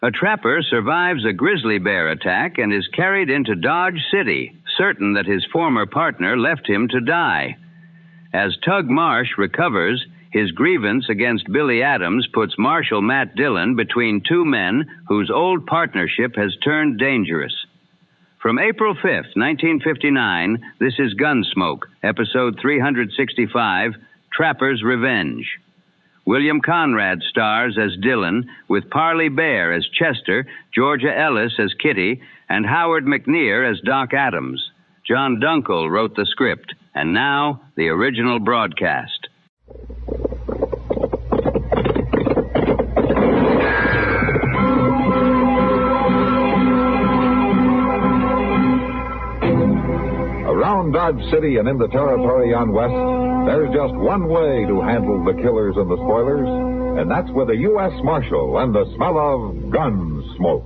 A trapper survives a grizzly bear attack and is carried into Dodge City, certain that his former partner left him to die. As Tug Marsh recovers, his grievance against Billy Adams puts Marshal Matt Dillon between two men whose old partnership has turned dangerous. From April 5th, 1959, this is Gunsmoke, episode 365, Trapper's Revenge. William Conrad stars as Dillon, with Parley Baer as Chester, Georgia Ellis as Kitty, and Howard McNear as Doc Adams. John Dunkel wrote the script. And now, the original broadcast. Around Dodge City and in the territory on West, there's just one way to handle the killers and the spoilers, and that's with a U.S. Marshal and the smell of Gunsmoke.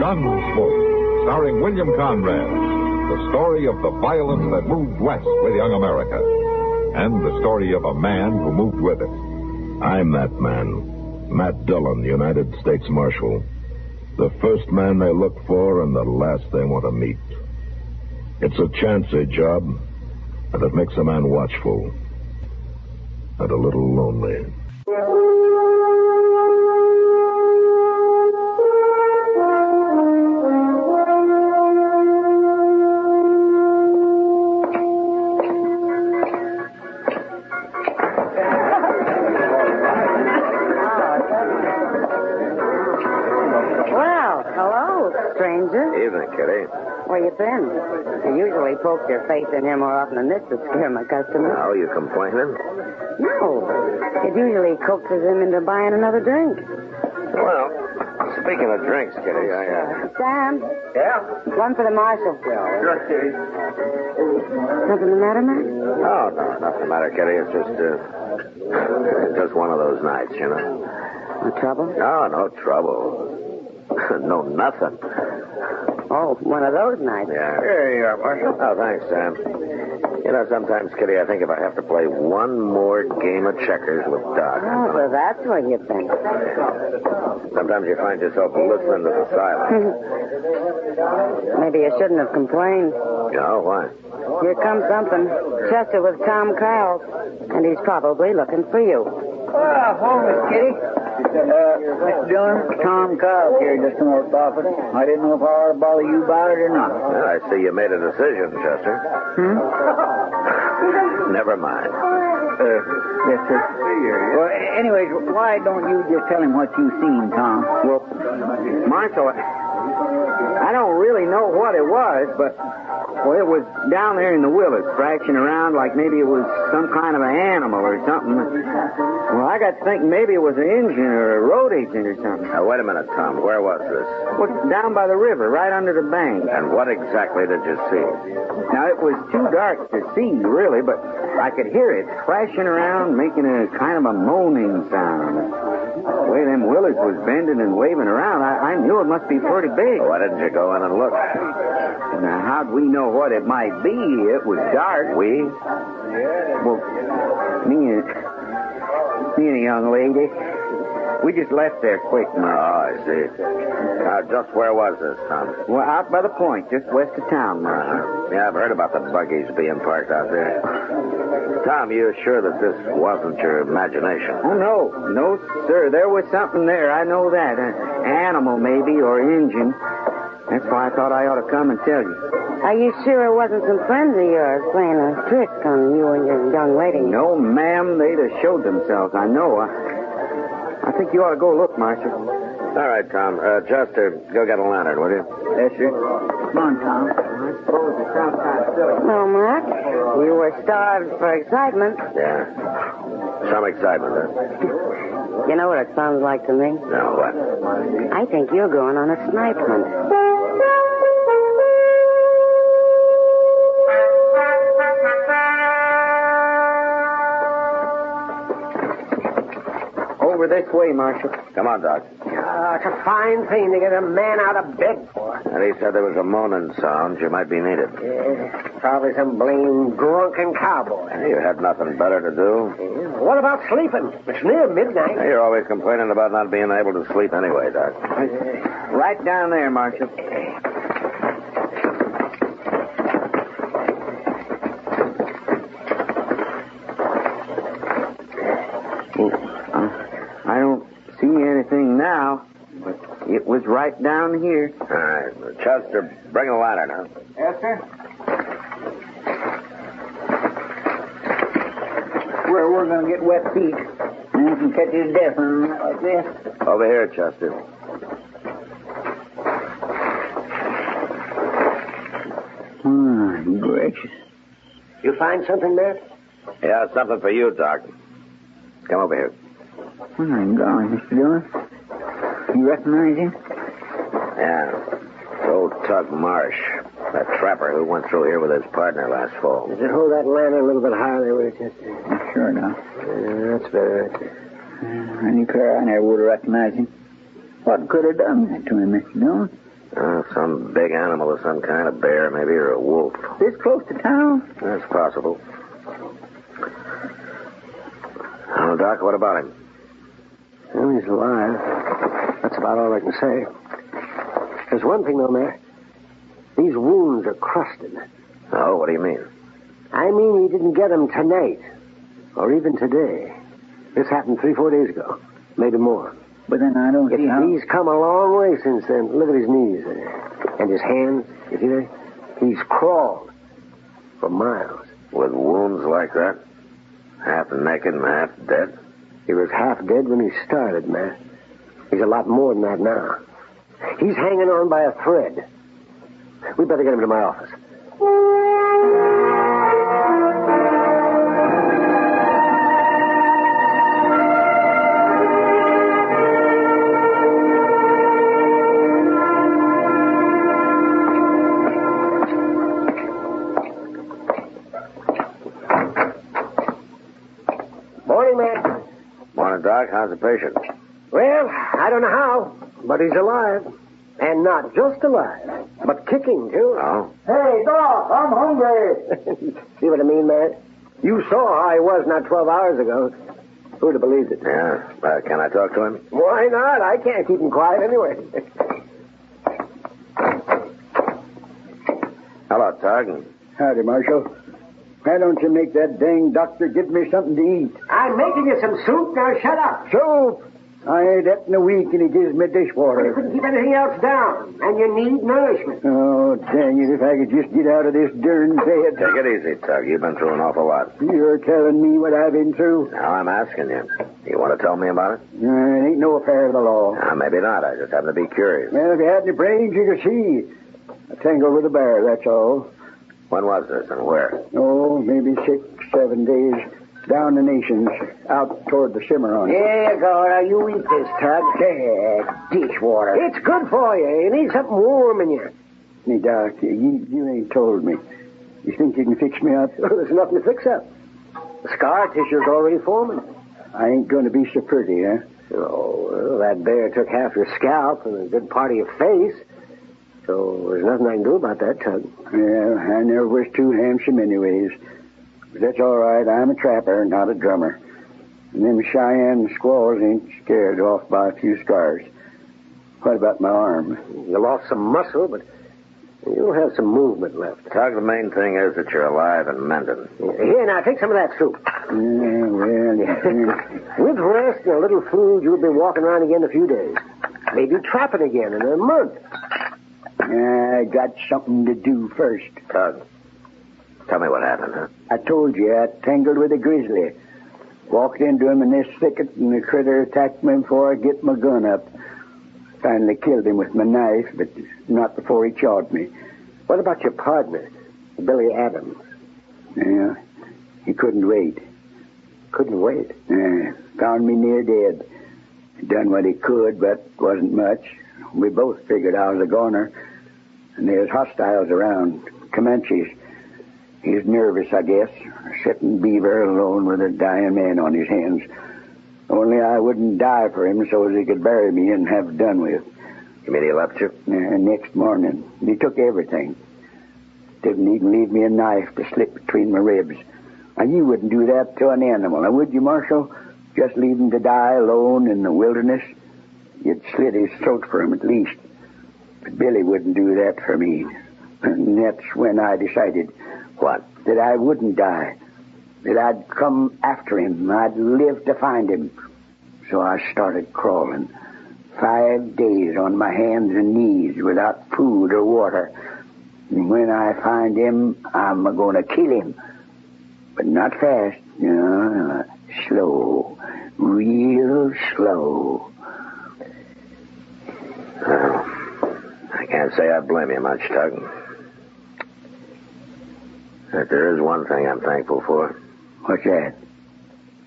Gunsmoke, starring William Conrad, the story of the violence that moved west with young America, and the story of a man who moved with it. I'm that man, Matt Dillon, United States Marshal. The first man they look for and the last they want to meet. It's a chancy job, and it makes a man watchful and a little lonely. Evening, Kitty. Where you been? You usually poke your face in here more often than this to scare my customers. Oh, you complaining? No. It usually coaxes him into buying another drink. Well, speaking of drinks, Kitty, Sam? Yeah? One for the marshal. Sure, Kitty. Nothing the matter, Matt? Oh, no, nothing the matter, Kitty. It's just one of those nights, you know. No trouble? No trouble. No, nothing. Oh, one of those nights. Yeah. Here you are, Marshal. Oh, thanks, Sam. You know, sometimes, Kitty, I think if I have to play one more game of checkers with Doc. Oh, so that's where you've been. Sometimes you find yourself listening to the silence. Maybe you shouldn't have complained. No, why? Here comes something. Chester with Tom Kyles, and he's probably looking for you. Home, Miss Kitty. Mr. Dillon, Tom Kyles here just in the office. I didn't know if I ought to bother you about it or not. Well, I see you made a decision, Chester. Never mind. Yes, sir. Well, anyways, why don't you just tell him what you've seen, Tom? Well, Marshal, I don't really know what it was, but it was down there in the willows, thrashing around like maybe it was some kind of an animal or something. Well, I got to think maybe it was an Indian or a road agent or something. Now, wait a minute, Tom. Where was this? Well, down by the river, right under the bank. And what exactly did you see? Now, it was too dark to see, really, but I could hear it thrashing around, making a kind of a moaning sound. The way them willows was bending and waving around, I knew it must be pretty big. Why didn't you go in and look? Now, how'd we know what it might be? It was dark. We? Well, me and a young lady, we just left there quick. Oh, I see. Now, just where was this, Tom? Well, out by the point, just west of town, Marshal. Yeah, I've heard about the buggies being parked out there. Tom, you're sure that this wasn't your imagination? Oh, no. No, sir. There was something there. I know that. An animal, maybe, or Injun. That's why I thought I ought to come and tell you. Are you sure it wasn't some friends of yours playing a trick on you and your young lady? No, ma'am. They'd have showed themselves. I know. I think you ought to go look, Marshal. All right, Tom. Chester, go get a lantern, will you? Yes, sir. Come on, Tom. I suppose it sounds kind of silly. Well, Mark, you were starved for excitement. Yeah. Some excitement, huh? You know what it sounds like to me? No, what? I think you're going on a snipe hunt. over this way, Marshal. Come on, Doc. It's a fine thing to get a man out of bed for. And he said there was a moaning sound. You might be needed. Yeah, probably some blame drunken cowboy. You had nothing better to do. Yeah, what about sleeping? It's near midnight. You're always complaining about not being able to sleep anyway, Doc. Right down there, Marshal. I don't see anything now, but it was right down here. All right. Chester, bring a ladder now. Yes, sir. Where we're going to get wet feet. And you can catch his death on like this. Over here, Chester. Gracious. You find something, Matt? Yeah, something for you, Doc. Come over here. I'm going, Mr. Dillon. You recognize him? Yeah. Old Tug Marsh. That trapper who went through here with his partner last fall. Does it hold that lantern a little bit higher there, Chester? Sure enough. Yeah, that's better. Any pair I never would have recognized him. What could have done that to him, Mr. Dillon? Some big animal of some kind, a bear maybe, or a wolf. This close to town? That's possible. Oh, Doc, what about him? Well, he's alive. That's about all I can say. There's one thing, though, Matt. These wounds are crusted. Oh, what do you mean? I mean he didn't get them tonight. Or even today. This happened 3-4 days ago. Maybe more. But then I don't see how... He's come a long way since then. Look at his knees there. And his hands. You see that? He's crawled for miles. With wounds like that? Half naked and half dead? He was half dead when he started, Matt. He's a lot more than that now. He's hanging on by a thread. We better get him to my office. Morning, Matt. Morning, Doc. How's the patient? Well, I don't know how, but he's alive. And not just alive, but kicking, too. Oh? Hey, Doc, I'm hungry. See what I mean, Matt? You saw how he was not 12 hours ago. Who'd have believed it? Yeah. Can I talk to him? Why not? I can't keep him quiet anyway. Hello, Tug. Howdy, Marshal. Why don't you make that dang doctor give me something to eat? I'm making you some soup. Now shut up. Soup? I ain't that in a week, and he gives me You dishwater. couldn't keep anything else down, and you need nourishment. Oh, dang it, if I could just get out of this darn bed. Take it easy, Tug. You've been through an awful lot. You're telling me what I've been through? Now I'm asking you. You want to tell me about it? It ain't no affair of the law. Maybe not. I just happen to be curious. Well, if you had any brains, you could see. I tangled with a bear, that's all. When was this and where? Oh, maybe 6-7 days down the nations, out toward the Cimarron. Here you go. Now you eat this, Tug. Dishwater. It's good for you. You need something warm in you. Hey, Doc, you ain't told me. You think you can fix me up? There's nothing to fix up. The scar tissue's already forming. I ain't going to be so pretty, huh? Oh, well, that bear took half your scalp and a good part of your face. So there's nothing I can do about that, Tug. Yeah, I never was too handsome anyways. But that's all right. I'm a trapper, not a drummer. And them Cheyenne squaws ain't scared off by a few scars. What about my arm? You lost some muscle, but you'll have some movement left. Tug, the main thing is that you're alive and mending. Here, now, take some of that soup. Yeah. With rest and a little food, you'll be walking around again in a few days. Maybe trapping again in a month. I got something to do first. Tug, tell me what happened, huh? I told you I tangled with a grizzly. Walked into him in this thicket, and the critter attacked me before I get my gun up. Finally killed him with my knife, but not before he chawed me. What about your partner, Billy Adams? Yeah, he couldn't wait. Couldn't wait? Found me near dead. Done what he could, but wasn't much. We both figured I was a goner. And there's hostiles around, Comanches. He's nervous, I guess, sitting beaver alone with a dying man on his hands. Only I wouldn't die for him so as he could bury me and have it done with. You mean he left you? Next morning. He took everything. Didn't even leave me a knife to slip between my ribs. Now, you wouldn't do that to an animal, now would you, Marshal? Just leave him to die alone in the wilderness? You'd slit his throat for him at least. But Billy wouldn't do that for me. And that's when I decided. What? That I wouldn't die. That I'd come after him. I'd live to find him. So I started crawling. 5 days on my hands and knees without food or water. And when I find him, I'm going to kill him. But not fast. No. Slow. Real slow. Well, I can't say I blame you much, Tug. But there is one thing I'm thankful for. What's that?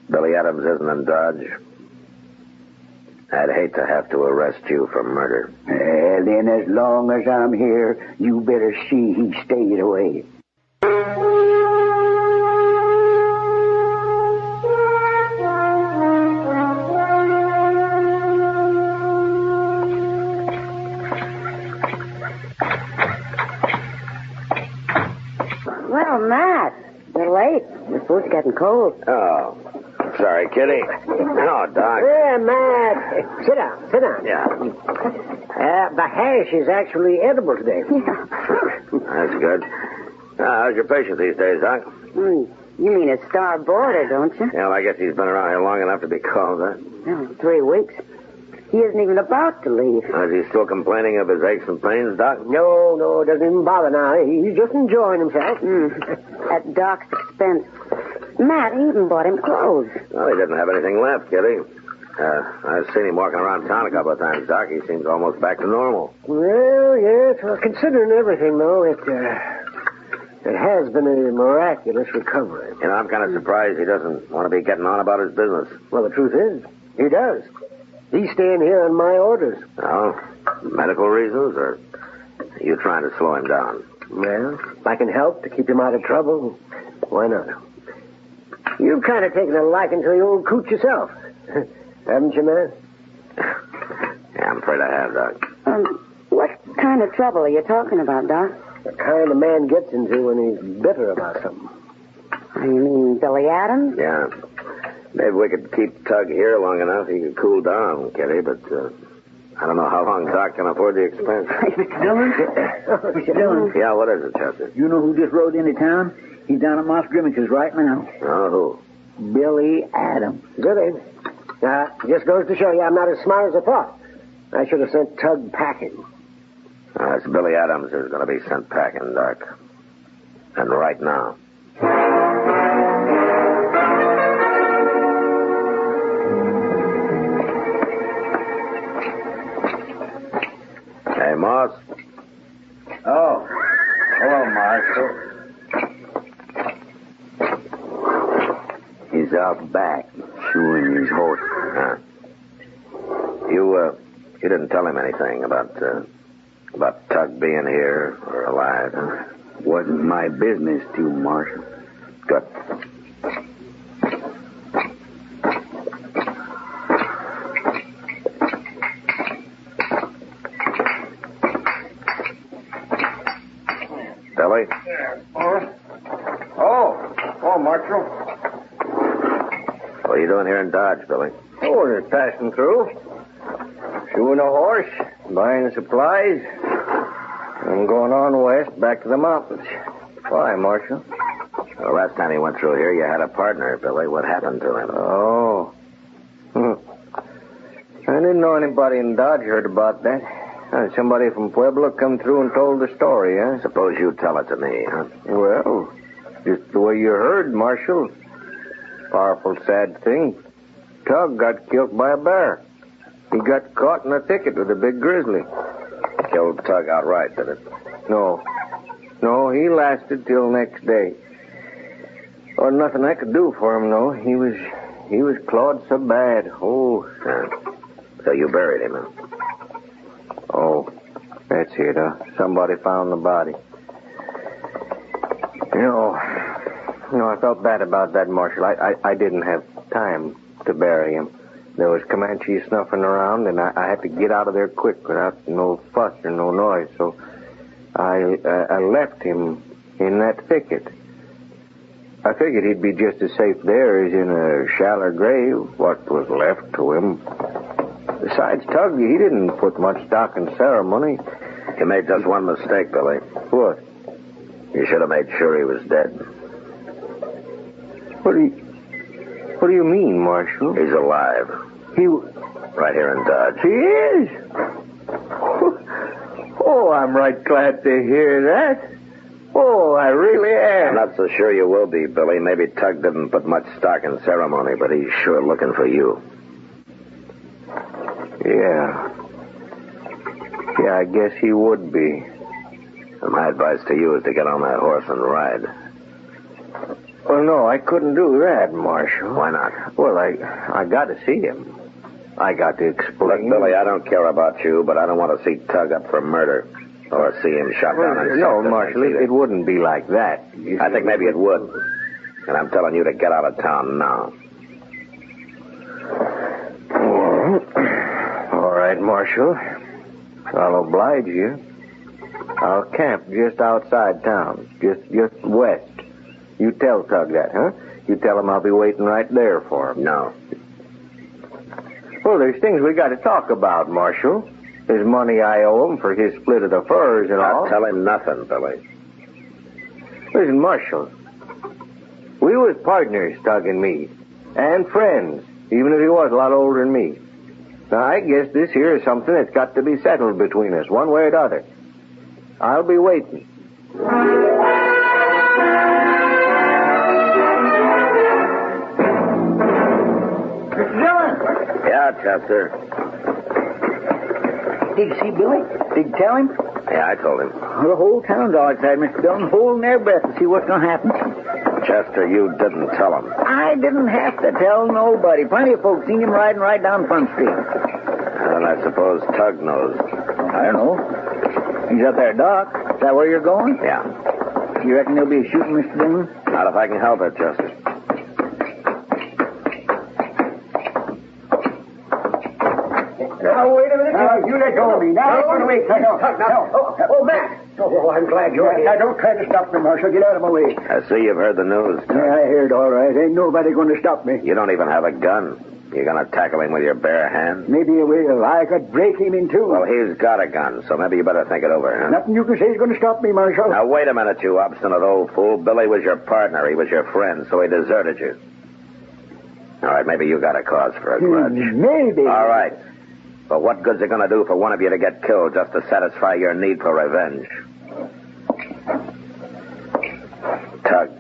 Billy Adams isn't in Dodge. I'd hate to have to arrest you for murder. Then as long as I'm here, you better see he stays away. Well, Matt, you're late. The food's getting cold. Oh, sorry, Kitty. No, Doc. Yeah, Matt. Sit down. Yeah. The hash is actually edible today. That's good. How's your patient these days, Doc? You mean a star boarder, don't you? Yeah, well, I guess he's been around here long enough to be called that. Oh, 3 weeks. He isn't even about to leave. Is he still complaining of his aches and pains, Doc? No, it doesn't even bother now. He's just enjoying himself. At Doc's expense. Matt, he even bought him clothes. Well, he didn't have anything left, Kitty. I've seen him walking around town a couple of times, Doc. He seems almost back to normal. Well, yes. Well, considering everything, though, it has been a miraculous recovery. You know, I'm kind of surprised he doesn't want to be getting on about his business. Well, the truth is, he does. He's staying here on my orders. Oh, medical reasons, or are you trying to slow him down? Well, if I can help to keep him out of trouble, why not? You've kind of taken a liking to the old coot yourself. Haven't you, man? Yeah, I'm afraid I have, Doc. What kind of trouble are you talking about, Doc? The kind a man gets into when he's bitter about something. You mean Billy Adams? Yeah. Maybe we could keep Tug here long enough he could cool down, Kitty, but I don't know how long Doc can afford the expense. Mr. Dillon. Yeah, what is it, Chester? You know who just rode into town? He's down at Moss Grimmich's right now. Oh, who? Billy Adams. Good, eh? Just goes to show you I'm not as smart as I thought. I should have sent Tug packing. It's Billy Adams who's going to be sent packing, Doc. And right now. Hey, Moss. Oh. Hello, Marshal. He's out back, shoeing his horse. You didn't tell him anything about Tug being here or alive, huh? Wasn't my business to, Marshal. Good. Billy? Oh, Marshal. What are you doing here in Dodge, Billy? Oh, just passing through. Shoeing a horse, buying supplies. I'm going on west, back to the mountains. Why, Marshal? Well, last time he went through here, you had a partner, Billy. What happened to him? Oh. I didn't know anybody in Dodge heard about that. Somebody from Pueblo come through and told the story, huh? Suppose you tell it to me, huh? Well, just the way you heard, Marshal. Powerful sad thing. Tug got killed by a bear. He got caught in a thicket with a big grizzly. Killed Tug outright, did it? No, he lasted till next day. Or nothing I could do for him, no. He was clawed so bad. Oh. So you buried him, huh? Oh, that's it, huh? Somebody found the body. You know, I felt bad about that, Marshal. I didn't have time to bury him. There was Comanches snuffing around, and I had to get out of there quick without no fuss or no noise, so I left him in that thicket. I figured he'd be just as safe there as in a shallow grave, what was left to him. Besides, Tug, he didn't put much stock in ceremony. You made just one mistake, Billy. What? You should have made sure he was dead. What do you mean, Marshal? He's alive. Right here in Dodge. He is? Oh, I'm right glad to hear that. Oh, I really am. I'm not so sure you will be, Billy. Maybe Tug didn't put much stock in ceremony, but he's sure looking for you. Yeah, I guess he would be. And my advice to you is to get on that horse and ride. Well, no, I couldn't do that, Marshal. Why not? Well, I got to see him. I got to explain. Look, Billy, I don't care about you, but I don't want to see Tug up for murder or see him shot down. No, Marshal, it wouldn't be like that. I think maybe it would. And I'm telling you to get out of town now. All right, Marshal. I'll oblige you. I'll camp just outside town, just west. You tell Tug that, huh? You tell him I'll be waiting right there for him. No. Well, there's things we got to talk about, Marshal. There's money I owe him for his split of the furs and all. I'll tell him nothing, Billy. Listen, Marshal. We was partners, Tug and me. And friends, even if he was a lot older than me. Now, I guess this here is something that's got to be settled between us, one way or the other. I'll be waiting. Dillon! Yeah, Chester. Did you see Billy? Did you tell him? Yeah, I told him. Well, the whole town's all excited, Mr. Dillon, holding their breath to see what's going to happen. Chester, you didn't tell him. I didn't have to tell nobody. Plenty of folks seen him riding right down Front Street. And I suppose Tug knows. I don't know. He's up there, Doc. Is that where you're going? Yeah. You reckon there'll be a shooting, Mr. Dillon? Not if I can help it, Chester. Now, wait a minute. You let go of me. Now, run away. No. Oh, Matt. Oh, I'm glad you're here. Now, don't try to stop me, Marshal. Get out of my way. I see you've heard the news, Tug. Yeah, I heard all right. Ain't nobody going to stop me. You don't even have a gun. You're going to tackle him with your bare hands? Maybe you will. I could break him in two. Well, he's got a gun, so maybe you better think it over, huh? Nothing you can say is going to stop me, Marshal. Now, wait a minute, you obstinate old fool. Billy was your partner. He was your friend, so he deserted you. All right, maybe you got a cause for a grudge. Maybe. All right. But what good's it going to do for one of you to get killed just to satisfy your need for revenge? Tug,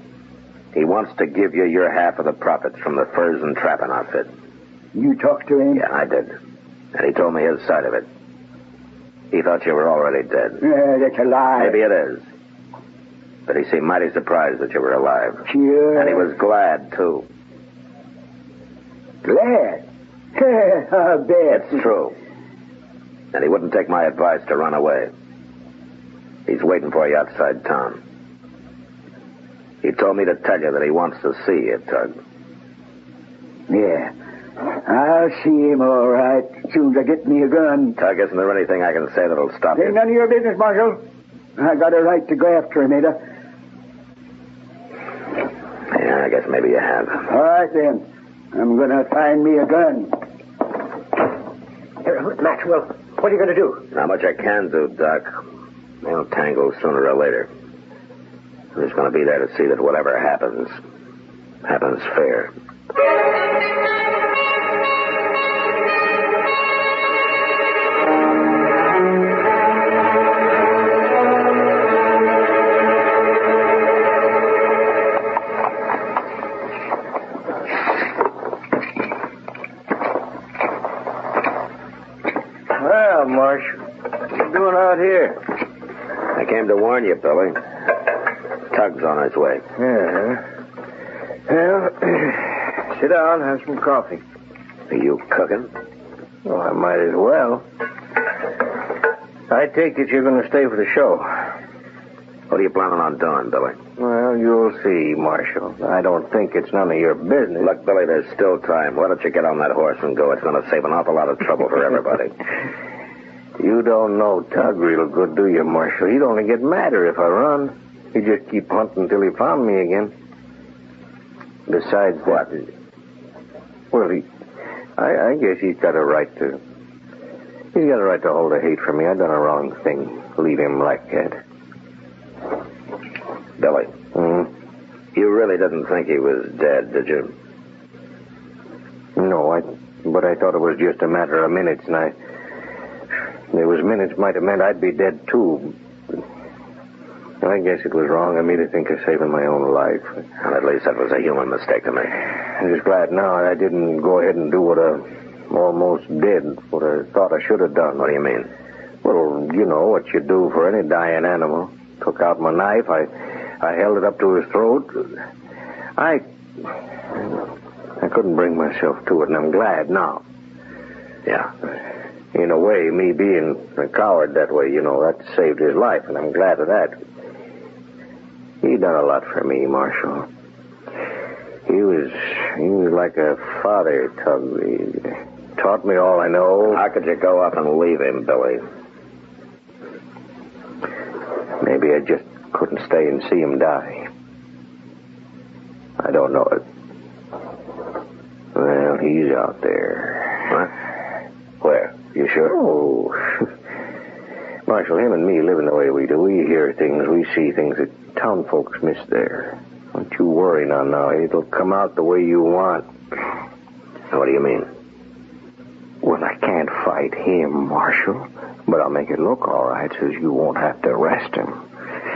he wants to give you your half of the profits from the furs and trapping outfit. You talked to him? Yeah, I did. And he told me his side of it. He thought you were already dead. That's a lie. Maybe it is. But he seemed mighty surprised that you were alive. Sure. And he was glad, too. Glad? I bet. It's true. And he wouldn't take my advice to run away. He's waiting for you outside town. He told me to tell you that he wants to see you, Tug. Yeah. I'll see him all right. Soon as I get me a gun. Tug, isn't there anything I can say that'll stop Ain't you? none of your business, Marshal. I got a right to go after him, ain't I? Yeah, I guess maybe you have. All right, then. I'm going to find me a gun. Maxwell, what are you going to do? Not much I can do, Doc. They'll tangle sooner or later. I'm just going to be there to see that whatever happens fair. Well, Marsh, what you doing out here? I came to warn you, Billy. Tug's on his way. Yeah. Well, sit down, have some coffee. Are you cooking? Well, I might as well. I take it you're going to stay for the show. What are you planning on doing, Billy? Well, you'll see, Marshal. I don't think it's none of your business. Look, Billy, there's still time. Why don't you get on that horse and go? It's going to save an awful lot of trouble for everybody. You don't know Tug real good, do you, Marshal? He'd only get madder if I run. He'd just keep hunting until he found me again. Besides what? Well, I guess he's got a right to... He's got a right to hold a hate for me. I done a wrong thing. Leave him like that. Billy. You really didn't think he was dead, did you? No, but I thought it was just a matter of minutes, and there was minutes might have meant I'd be dead, too. I guess it was wrong of me to think of saving my own life. And at least that was a human mistake to make. I'm just glad now I didn't go ahead and do what I almost did, what I thought I should have done. What do you mean? Well, you know what you do for any dying animal. Took out my knife, I held it up to his throat. I couldn't bring myself to it, and I'm glad now. Yeah. In a way, me being a coward that way, that saved his life, and I'm glad of that. He done a lot for me, Marshal. He was like a father, Tug. He taught me all I know. How could you go up and leave him, Billy? Maybe I just couldn't stay and see him die. I don't know it. Well, he's out there. What? Where? You sure? Oh. Marshal, him and me living the way we do, we hear things, we see things that town folks miss there. Don't you worry now. It'll come out the way you want. What do you mean? Well, I can't fight him, Marshal, but I'll make it look all right so you won't have to arrest him.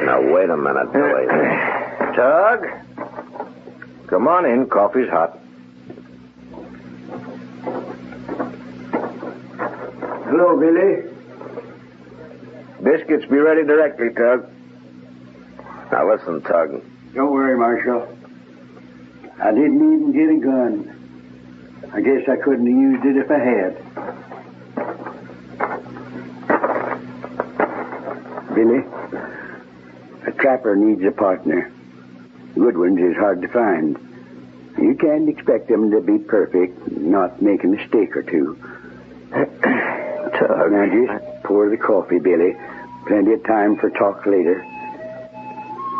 Now, wait a minute, Billy. Tug? Come on in. Coffee's hot. Hello, Billy. Biscuits be ready directly, Tug. Now, listen, Tug. Don't worry, Marshal. I didn't even get a gun. I guess I couldn't have used it if I had. Billy, a trapper needs a partner. Good ones is hard to find. You can't expect them to be perfect, not make a mistake or two. Tug. Now just pour the coffee, Billy. Plenty of time for talk later.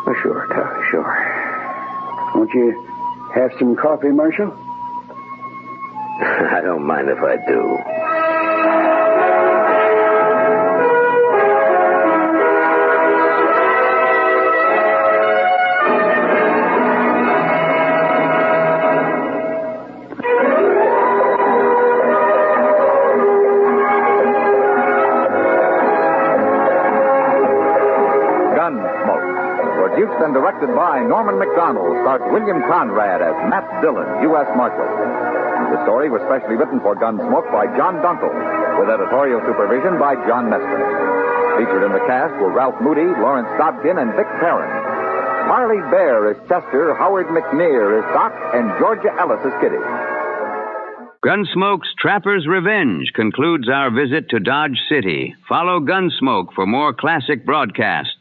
Oh, sure, Tug, sure. Won't you have some coffee, Marshal? I don't mind if I do. Gunsmoke. Produced and directed by Norman McDonald, stars William Conrad as Matt Dillon, U.S. Marshal. The story was specially written for Gunsmoke by John Dunkel, with editorial supervision by John Meston. Featured in the cast were Ralph Moody, Lawrence Dobkin, and Vic Perrin. Parley Baer is Chester, Howard McNear is Doc, and Georgia Ellis is Kitty. Gunsmoke's Trapper's Revenge concludes our visit to Dodge City. Follow Gunsmoke for more classic broadcasts.